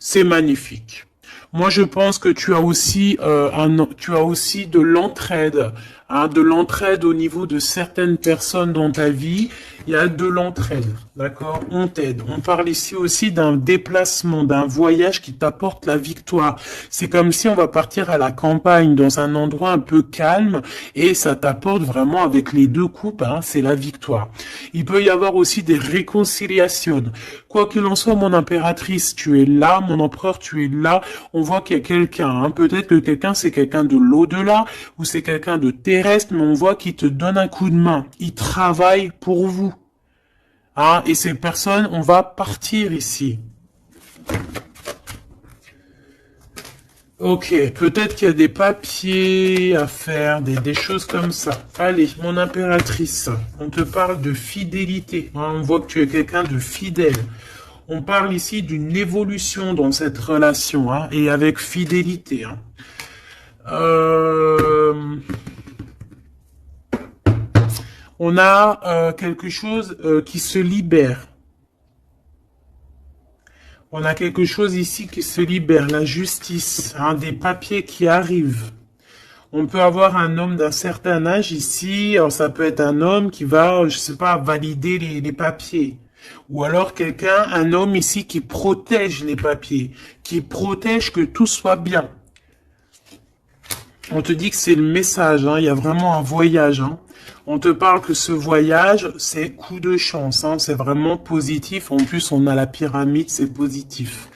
C'est magnifique. Moi, je pense que tu as aussi de l'entraide, hein, de l'entraide au niveau de certaines personnes dans ta vie. Il y a de l'entraide, d'accord? On t'aide. On parle ici aussi d'un déplacement, d'un voyage qui t'apporte la victoire. C'est comme si on va partir à la campagne, dans un endroit un peu calme, et ça t'apporte vraiment avec les deux coupes, hein, c'est la victoire. Il peut y avoir aussi des réconciliations. Quoi qu'il en soit, mon impératrice, tu es là, mon empereur, tu es là. On voit qu'il y a quelqu'un, hein. Peut-être que quelqu'un, c'est quelqu'un de l'au-delà, ou c'est quelqu'un de terrestre, mais on voit qu'il te donne un coup de main. Il travaille pour vous. Ah, et ces personnes, on va partir ici. Ok, peut-être qu'il y a des papiers à faire, des choses comme ça. Allez, mon impératrice, on te parle de fidélité. Hein, on voit que tu es quelqu'un de fidèle. On parle ici d'une évolution dans cette relation, hein, et avec fidélité. Hein. On a quelque chose qui se libère. On a quelque chose ici qui se libère, la justice, hein, des papiers qui arrivent. On peut avoir un homme d'un certain âge ici, alors ça peut être un homme qui va, je sais pas, valider les papiers. Ou alors quelqu'un, un homme ici qui protège les papiers, qui protège que tout soit bien. On te dit que c'est le message, hein, il y a vraiment un voyage. Hein. On te parle que ce voyage, c'est coup de chance, hein, c'est vraiment positif. En plus, on a la pyramide, c'est positif.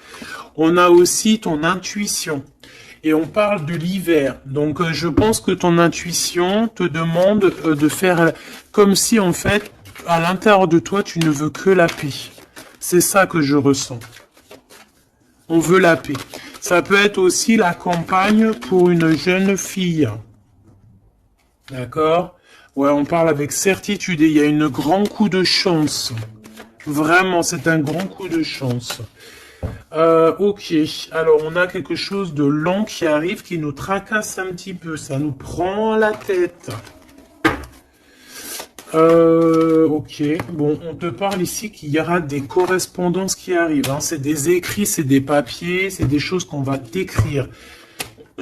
On a aussi ton intuition. Et on parle de l'hiver. Donc, je pense que ton intuition te demande de faire comme si, en fait, à l'intérieur de toi, tu ne veux que la paix. C'est ça que je ressens. On veut la paix. Ça peut être aussi la campagne pour une jeune fille. D'accord? Ouais, on parle avec certitude et il y a un grand coup de chance. Vraiment, c'est un grand coup de chance. Ok, alors on a quelque chose de lent qui arrive, qui nous tracasse un petit peu, ça nous prend la tête. Ok, bon, on te parle ici qu'il y aura des correspondances qui arrivent, hein. C'est des écrits, c'est des papiers, c'est des choses qu'on va t'écrire.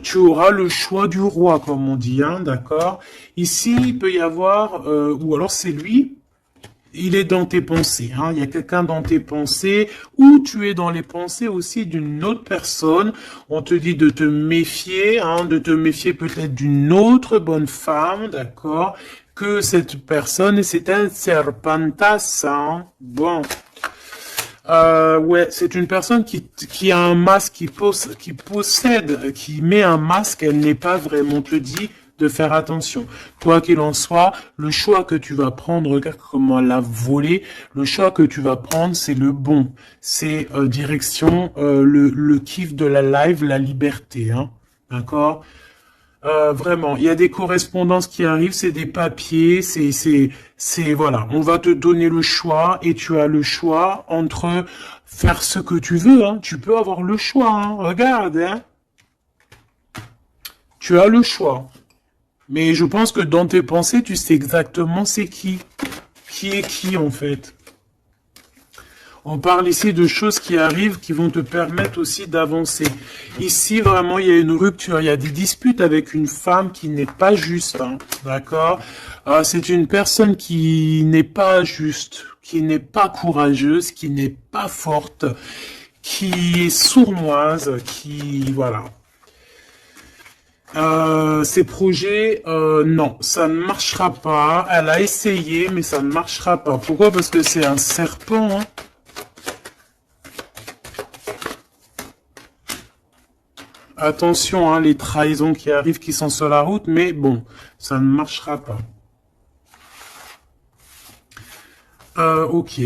Tu auras le choix du roi, comme on dit, hein, d'accord? Ici, il peut y avoir, ou alors c'est lui, il est dans tes pensées, hein. Il y a quelqu'un dans tes pensées, ou tu es dans les pensées aussi d'une autre personne. On te dit de te méfier, hein, de te méfier peut-être d'une autre bonne femme, d'accord? Que cette personne, c'est un serpentas, hein. Bon. Ouais, c'est une personne qui a un masque, qui possède, qui met un masque, elle n'est pas vraiment, on te dit de faire attention. Quoi qu'il en soit, le choix que tu vas prendre, regarde comment elle a volé, le choix que tu vas prendre, c'est le bon. C'est direction le kiff de la live, la liberté, hein. D'accord? Vraiment, il y a des correspondances qui arrivent, c'est des papiers, voilà. On va te donner le choix et tu as le choix entre faire ce que tu veux, hein. Tu peux avoir le choix, hein. Regarde, hein. Tu as le choix. Mais je pense que dans tes pensées, tu sais exactement c'est qui. Qui est qui, en fait. On parle ici de choses qui arrivent, qui vont te permettre aussi d'avancer. Ici, vraiment, il y a une rupture. Il y a des disputes avec une femme qui n'est pas juste. Hein, d'accord? C'est une personne qui n'est pas juste, qui n'est pas courageuse, qui n'est pas forte, qui est sournoise, qui... Voilà. Ces projets, non, ça ne marchera pas. Elle a essayé, mais ça ne marchera pas. Pourquoi? Parce que c'est un serpent, hein. Attention, hein, les trahisons qui arrivent, qui sont sur la route, mais bon, ça ne marchera pas. Ok.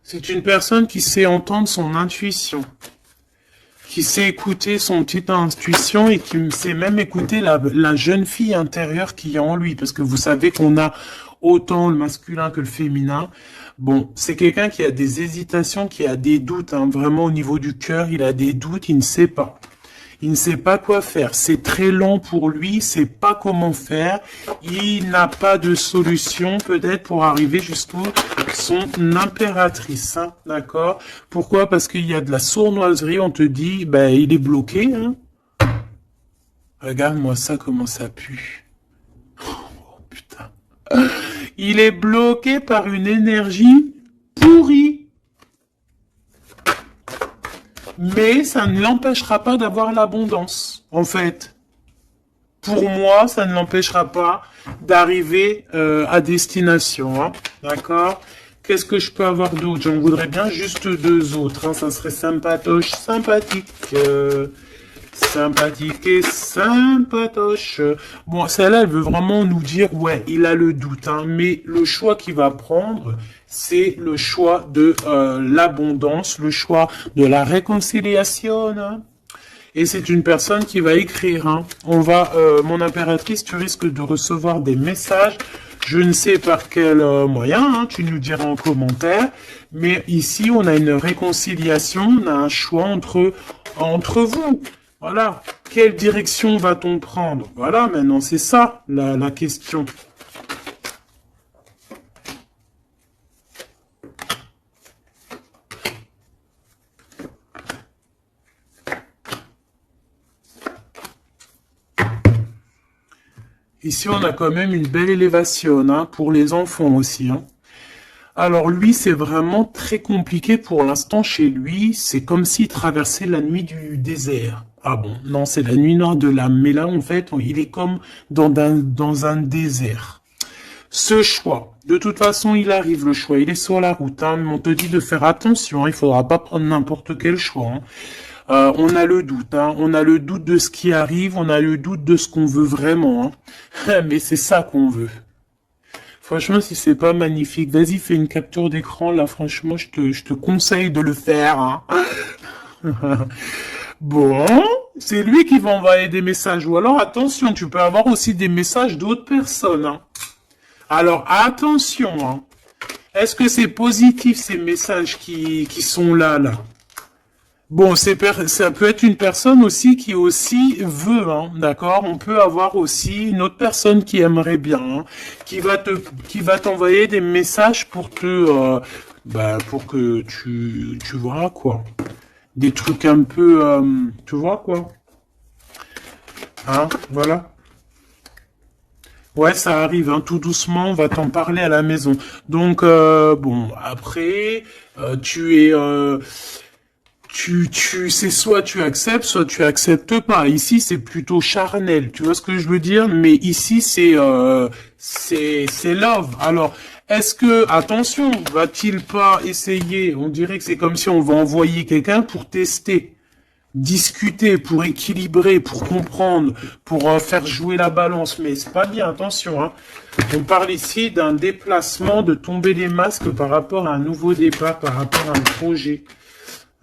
C'est une personne qui sait entendre son intuition, qui sait écouter son petite intuition et qui sait même écouter la jeune fille intérieure qui est en lui. Parce que vous savez qu'on a autant le masculin que le féminin. Bon, c'est quelqu'un qui a des hésitations, qui a des doutes, hein, vraiment au niveau du cœur, il a des doutes, il ne sait pas. Il ne sait pas quoi faire. C'est très lent pour lui, il ne sait pas comment faire. Il n'a pas de solution peut-être pour arriver jusqu'au son impératrice. Hein, d'accord? Pourquoi? Parce qu'il y a de la sournoiserie. On te dit, ben, il est bloqué. Hein. Regarde-moi ça, comment ça pue. Oh, putain. Il est bloqué par une énergie pourrie. Mais ça ne l'empêchera pas d'avoir l'abondance, en fait. Pour moi, ça ne l'empêchera pas d'arriver à destination, hein, d'accord? Qu'est-ce que je peux avoir d'autre? J'en voudrais bien juste deux autres, hein, ça serait sympatoche, sympathique, sympathique et sympatoche. Bon, celle-là, elle veut vraiment nous dire, ouais, il a le doute, hein, mais le choix qu'il va prendre, c'est le choix de l'abondance, le choix de la réconciliation. Hein. Et c'est une personne qui va écrire. Hein. On va, mon impératrice, tu risques de recevoir des messages Je ne sais par quel moyen, hein, tu nous diras en commentaire. Mais ici, on a une réconciliation, on a un choix entre vous. Voilà. Quelle direction va-t-on prendre? Voilà, maintenant, c'est ça la question. Ici, on a quand même une belle élévation, hein, pour les enfants aussi, hein. Alors lui, c'est vraiment très compliqué pour l'instant chez lui. C'est comme s'il traversait la nuit du désert. Ah bon, non, c'est la nuit noire de l'âme. Mais là, en fait, il est comme dans un désert. Ce choix, de toute façon, il arrive le choix. Il est sur la route, hein, mais on te dit de faire attention. Il faudra pas prendre n'importe quel choix, hein. On a le doute, hein. On a le doute de ce qui arrive, on a le doute de ce qu'on veut vraiment, hein. Mais c'est ça qu'on veut. Franchement, si c'est pas magnifique, vas-y, fais une capture d'écran, là, franchement, je te conseille de le faire, hein. Bon, c'est lui qui va envoyer des messages. Ou alors, attention, tu peux avoir aussi des messages d'autres personnes, hein. Alors, attention, hein. Est-ce que c'est positif, ces messages qui sont là? Bon, ça peut être une personne aussi qui aussi veut, hein, d'accord? On peut avoir aussi une autre personne qui aimerait bien, hein, qui va t'envoyer des messages pour pour que tu vois, quoi. Des trucs un peu, tu vois, quoi. Hein, voilà. Ouais, ça arrive, hein, tout doucement, on va t'en parler à la maison. Donc, bon, après, tu es... c'est soit tu acceptes, soit tu acceptes pas. Ici, c'est plutôt charnel. Tu vois ce que je veux dire? Mais ici, c'est love. Alors, est-ce que, attention, va-t-il pas essayer? On dirait que c'est comme si on va envoyer quelqu'un pour tester, discuter, pour équilibrer, pour comprendre, pour faire jouer la balance. Mais c'est pas bien, attention, hein. On parle ici d'un déplacement, de tomber les masques par rapport à un nouveau départ, par rapport à un projet.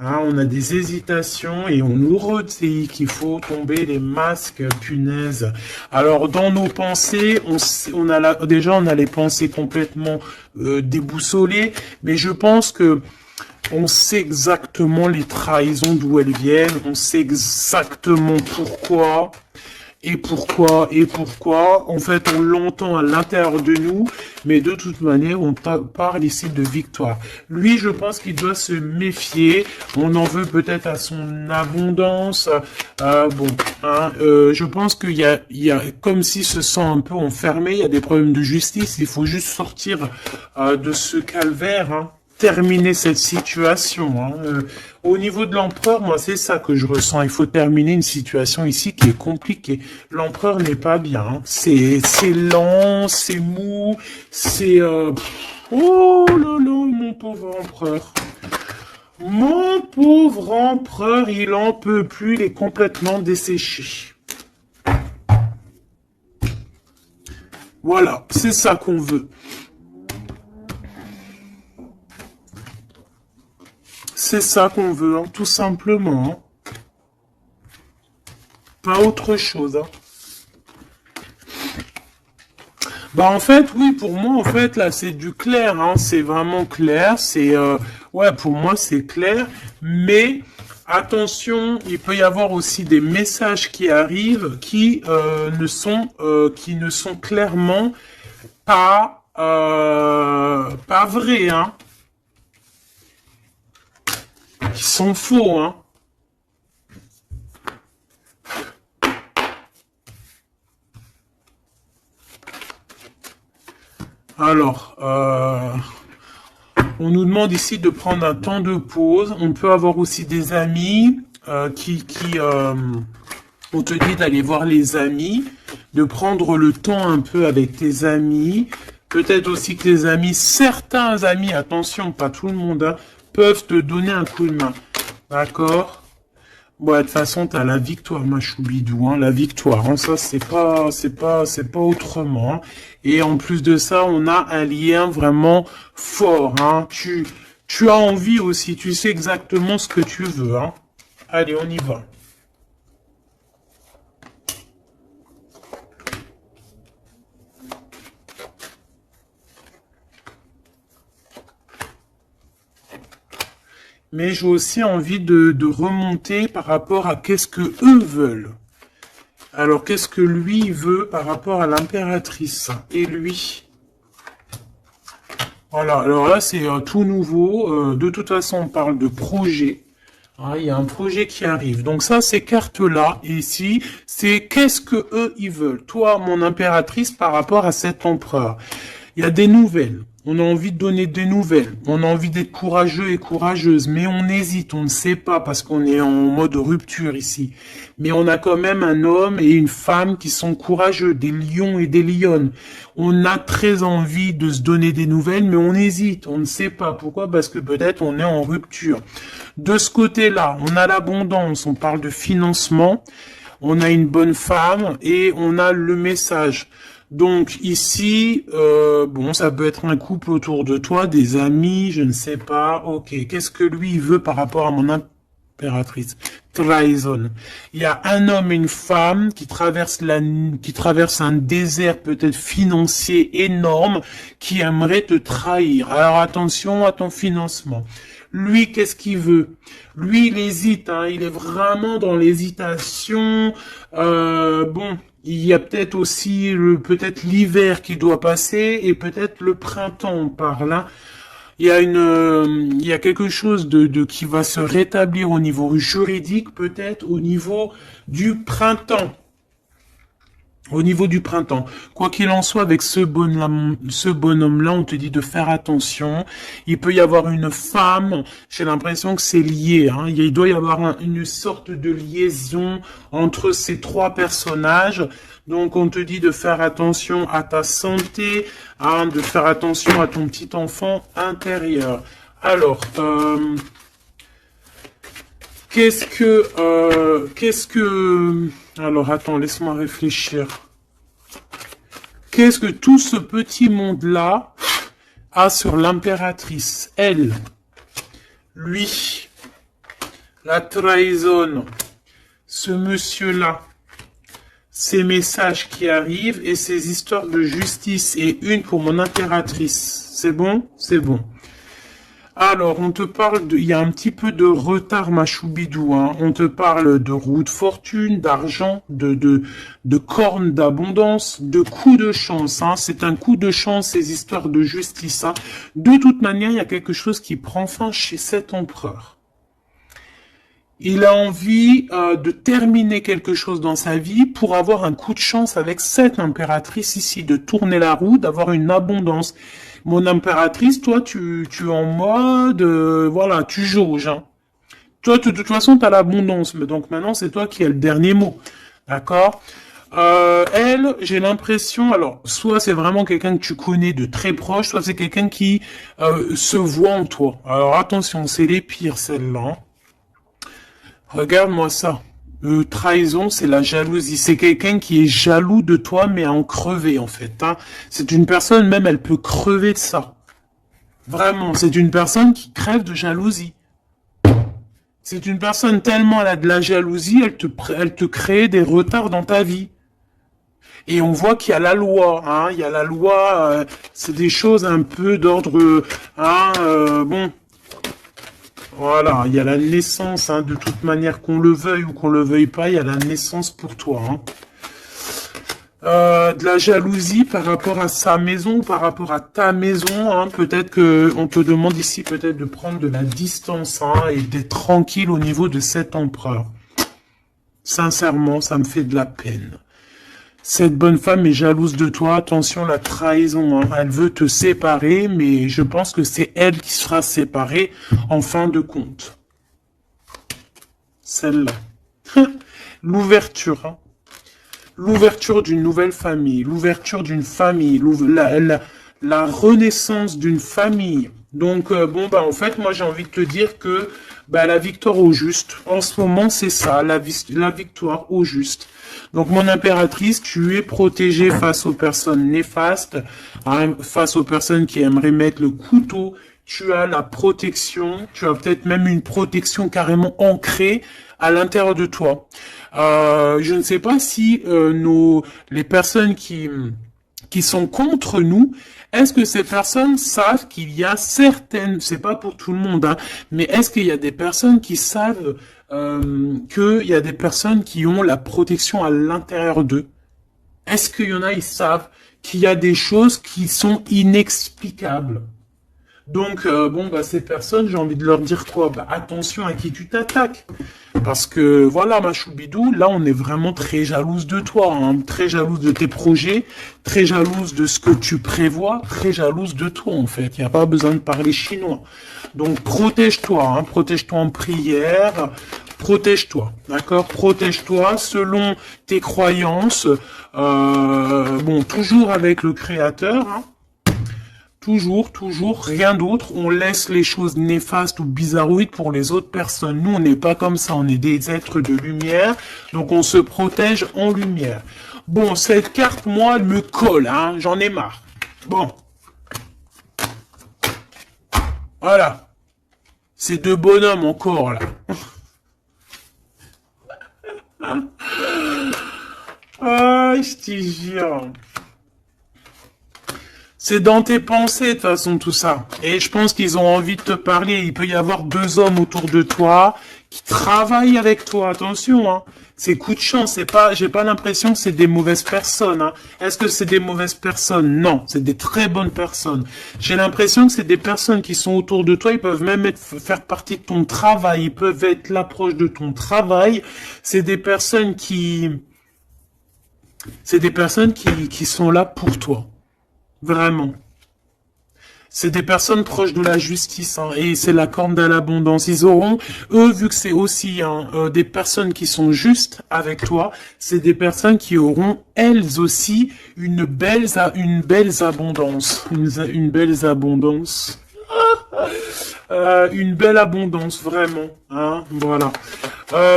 Hein, on a des hésitations et on nous redit qu'il faut tomber les masques, punaise. Alors, dans nos pensées, déjà, on a les pensées complètement déboussolées, mais je pense que on sait exactement les trahisons d'où elles viennent, on sait exactement pourquoi. Et pourquoi, en fait, on l'entend à l'intérieur de nous, mais de toute manière, on parle ici de victoire. Lui, je pense qu'il doit se méfier, on en veut peut-être à son abondance, bon, hein, je pense qu'il y a comme s'il se sent un peu enfermé, il y a des problèmes de justice, il faut juste sortir de ce calvaire, hein. Terminer cette situation, hein. Au niveau de l'empereur, moi, c'est ça que je ressens. Il faut terminer une situation ici qui est compliquée. L'empereur n'est pas bien, hein. C'est lent, c'est mou, c'est... Oh là là, mon pauvre empereur. Mon pauvre empereur, il en peut plus, il est complètement desséché. Voilà, c'est ça qu'on veut. C'est ça qu'on veut, hein, tout simplement. Pas autre chose. Hein. Bah en fait, oui, pour moi, en fait, là, c'est du clair. Hein, c'est vraiment clair. C'est ouais, pour moi, c'est clair. Mais attention, il peut y avoir aussi des messages qui arrivent qui ne sont clairement pas vrais. Hein, qui sont faux. Hein. Alors, on nous demande ici de prendre un temps de pause. On peut avoir aussi des amis on te dit d'aller voir les amis, de prendre le temps un peu avec tes amis. Peut-être aussi que tes amis, certains amis, attention, pas tout le monde, hein, peuvent te donner un coup de main. D'accord? Bon, de toute façon, t'as la victoire, ma choubidou, hein, la victoire, hein, ça, c'est pas autrement, hein. Et en plus de ça, on a un lien vraiment fort, hein. Tu as envie aussi, tu sais exactement ce que tu veux, hein. Allez, on y va. mais j'ai aussi envie de remonter par rapport à qu'est-ce que eux veulent. Alors, qu'est-ce que lui veut par rapport à l'impératrice? Et lui? Voilà, alors là, c'est tout nouveau. De toute façon, on parle de projet. Ah, il y a un projet qui arrive. Donc ça, ces cartes-là, ici, c'est qu'est-ce que eux, ils veulent. Toi, mon impératrice, par rapport à cet empereur. Il y a des nouvelles. On a envie de donner des nouvelles. On a envie d'être courageux et courageuse. Mais on hésite, on ne sait pas parce qu'on est en mode rupture ici. Mais on a quand même un homme et une femme qui sont courageux, des lions et des lionnes. On a très envie de se donner des nouvelles, mais on hésite. On ne sait pas. Pourquoi? Parce que peut-être on est en rupture. De ce côté-là, on a l'abondance. On parle de financement. On a une bonne femme et on a le message. Donc ici, bon, ça peut être un couple autour de toi, des amis, je ne sais pas. Ok, qu'est-ce que lui veut par rapport à mon impératrice? Trahison. Il y a un homme et une femme qui traversent un désert peut-être financier énorme, qui aimerait te trahir. Alors attention à ton financement. Lui, qu'est-ce qu'il veut? Lui, il hésite, hein, il est vraiment dans l'hésitation. Bon. Il y a peut-être aussi peut-être l'hiver qui doit passer et peut-être le printemps par là. Il y a quelque chose de qui va se rétablir au niveau juridique, peut-être au niveau du printemps. Au niveau du printemps. Quoi qu'il en soit, avec ce bonhomme-là, on te dit de faire attention. Il peut y avoir une femme, j'ai l'impression que c'est lié, hein. Il doit y avoir une sorte de liaison entre ces trois personnages. Donc, on te dit de faire attention à ta santé, hein, de faire attention à ton petit enfant intérieur. Alors, alors, attends, laisse-moi réfléchir. Qu'est-ce que tout ce petit monde-là a sur l'impératrice? Elle, lui, la trahison, ce monsieur-là, ces messages qui arrivent et ces histoires de justice et une pour mon impératrice. C'est bon? C'est bon. Alors, on te parle il y a un petit peu de retard, ma choubidou, hein. On te parle de roue de fortune, d'argent, de cornes d'abondance, de coups de chance, hein. C'est un coup de chance, ces histoires de justice, hein. De toute manière, il y a quelque chose qui prend fin chez cet empereur. Il a envie de terminer quelque chose dans sa vie pour avoir un coup de chance avec cette impératrice ici, de tourner la roue, d'avoir une abondance. Mon impératrice, toi, tu es en mode, voilà, tu jauges, hein. Toi, de toute façon, tu as l'abondance, mais donc maintenant, c'est toi qui as le dernier mot, d'accord? Elle, j'ai l'impression, alors, soit c'est vraiment quelqu'un que tu connais de très proche, soit c'est quelqu'un qui se voit en toi. Alors, attention, c'est les pires, celles-là. Regarde-moi ça. Trahison, c'est la jalousie. C'est quelqu'un qui est jaloux de toi, mais à en crever, en fait, hein. C'est une personne, même, elle peut crever de ça. Vraiment, c'est une personne qui crève de jalousie. C'est une personne tellement elle a de la jalousie, elle te crée des retards dans ta vie. Et on voit qu'il y a la loi, hein. Il y a la loi, c'est des choses un peu d'ordre, hein, bon. Voilà, il y a la naissance, hein, de toute manière, qu'on le veuille ou qu'on le veuille pas, il y a la naissance pour toi, hein. De la jalousie par rapport à sa maison ou par rapport à ta maison, hein. Peut-être que on te demande ici peut-être de prendre de la distance, hein, et d'être tranquille au niveau de cet empereur. Sincèrement, ça me fait de la peine. Cette bonne femme est jalouse de toi. Attention, la trahison, hein. Elle veut te séparer, mais je pense que c'est elle qui sera séparée en fin de compte. Celle-là. L'ouverture, hein. L'ouverture d'une nouvelle famille, l'ouverture d'une famille, la renaissance d'une famille. Donc, bon, bah, en fait, moi, j'ai envie de te dire que bah, la victoire au juste, en ce moment, c'est ça, la victoire au juste. Donc, mon impératrice, tu es protégée face aux personnes néfastes, hein, face aux personnes qui aimeraient mettre le couteau. Tu as la protection, tu as peut-être même une protection carrément ancrée à l'intérieur de toi. Je ne sais pas si les personnes qui qui sont contre nous, est-ce que ces personnes savent qu'il y a certaines, c'est pas pour tout le monde, hein, mais est-ce qu'il y a des personnes qui savent qu'il y a des personnes qui ont la protection à l'intérieur d'eux? Est-ce qu'il y en a, ils savent qu'il y a des choses qui sont inexplicables? Donc, ces personnes, j'ai envie de leur dire quoi? Attention à qui tu t'attaques. Parce que, voilà, ma choubidou, là, on est vraiment très jalouse de toi, hein, très jalouse de tes projets, très jalouse de ce que tu prévois, très jalouse de toi, en fait. Il n'y a pas besoin de parler chinois. Donc, protège-toi, hein, protège-toi en prière, protège-toi, d'accord? Protège-toi selon tes croyances, toujours avec le Créateur, hein. Toujours, rien d'autre. On laisse les choses néfastes ou bizarroïdes pour les autres personnes. Nous, on n'est pas comme ça. On est des êtres de lumière. Donc, on se protège en lumière. Bon, cette carte, moi, elle me colle, hein. J'en ai marre. Bon. Voilà. Ces deux bonhommes encore, là. Ah, je te jure. C'est dans tes pensées, de toute façon, tout ça. Et je pense qu'ils ont envie de te parler. Il peut y avoir deux hommes autour de toi qui travaillent avec toi. Attention, hein. C'est coup de chance. J'ai pas l'impression que c'est des mauvaises personnes, hein. Est-ce que c'est des mauvaises personnes? Non. C'est des très bonnes personnes. J'ai l'impression que c'est des personnes qui sont autour de toi. Ils peuvent même faire partie de ton travail. Ils peuvent être là proche de ton travail. C'est des personnes qui sont là pour toi. Vraiment. C'est des personnes proches de la justice, hein, et c'est la corne de l'abondance. Ils auront, eux, vu que c'est aussi des personnes qui sont justes avec toi, c'est des personnes qui auront, elles aussi, une belle abondance. Une belle abondance. Une belle abondance, vraiment. Hein, voilà.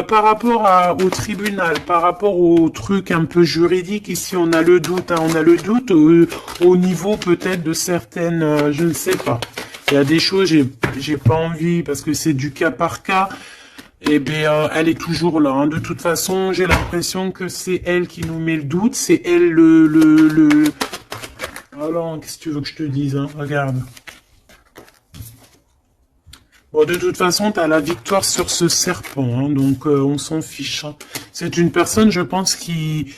Par rapport au tribunal, par rapport au truc un peu juridique, ici on a le doute, hein, on a le doute au niveau peut-être de certaines, je ne sais pas. Il y a des choses, j'ai pas envie parce que c'est du cas par cas. Eh bien, elle est toujours là. Hein. De toute façon, j'ai l'impression que c'est elle qui nous met le doute, c'est elle le. Alors, qu'est-ce que tu veux que je te dise, hein? Regarde. Bon, de toute façon, tu as la victoire sur ce serpent, hein, donc on s'en fiche. Hein. C'est une personne, je pense, qui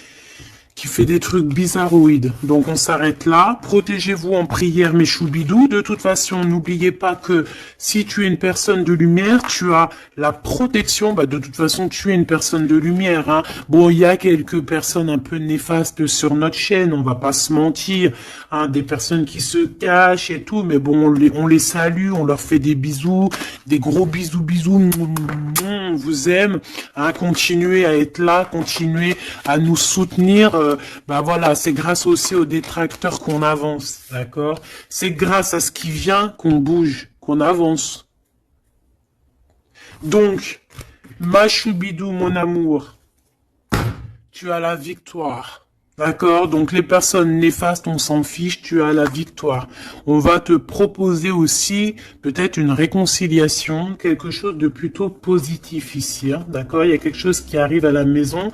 fait des trucs bizarroïdes. Donc on s'arrête là. Protégez-vous en prière, mes choubidous. De toute façon, n'oubliez pas que si tu es une personne de lumière, tu as la protection. De toute façon, tu es une personne de lumière. Hein. Bon, il y a quelques personnes un peu néfastes sur notre chaîne, on va pas se mentir. Hein, des personnes qui se cachent et tout, mais bon, on les salue, on leur fait des bisous, des gros bisous. On vous aime. Hein, continuez à être là, continuez à nous soutenir. Voilà, c'est grâce aussi aux détracteurs qu'on avance, d'accord? C'est grâce à ce qui vient qu'on bouge, qu'on avance. Donc, ma choubidou, mon amour, tu as la victoire, d'accord? Donc, les personnes néfastes, on s'en fiche, tu as la victoire. On va te proposer aussi peut-être une réconciliation, quelque chose de plutôt positif ici, hein, d'accord? Il y a quelque chose qui arrive à la maison.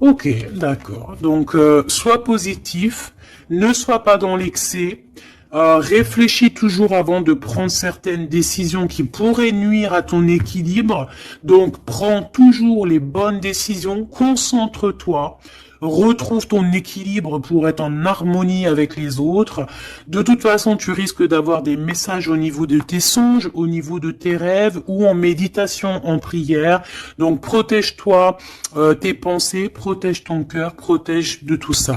Ok, d'accord. Donc, sois positif, ne sois pas dans l'excès, réfléchis toujours avant de prendre certaines décisions qui pourraient nuire à ton équilibre. Donc, prends toujours les bonnes décisions, concentre-toi, retrouve ton équilibre pour être en harmonie avec les autres. De toute façon, tu risques d'avoir des messages au niveau de tes songes, au niveau de tes rêves ou en méditation, en prière. Donc, protège-toi, tes pensées, protège ton cœur, protège de tout ça.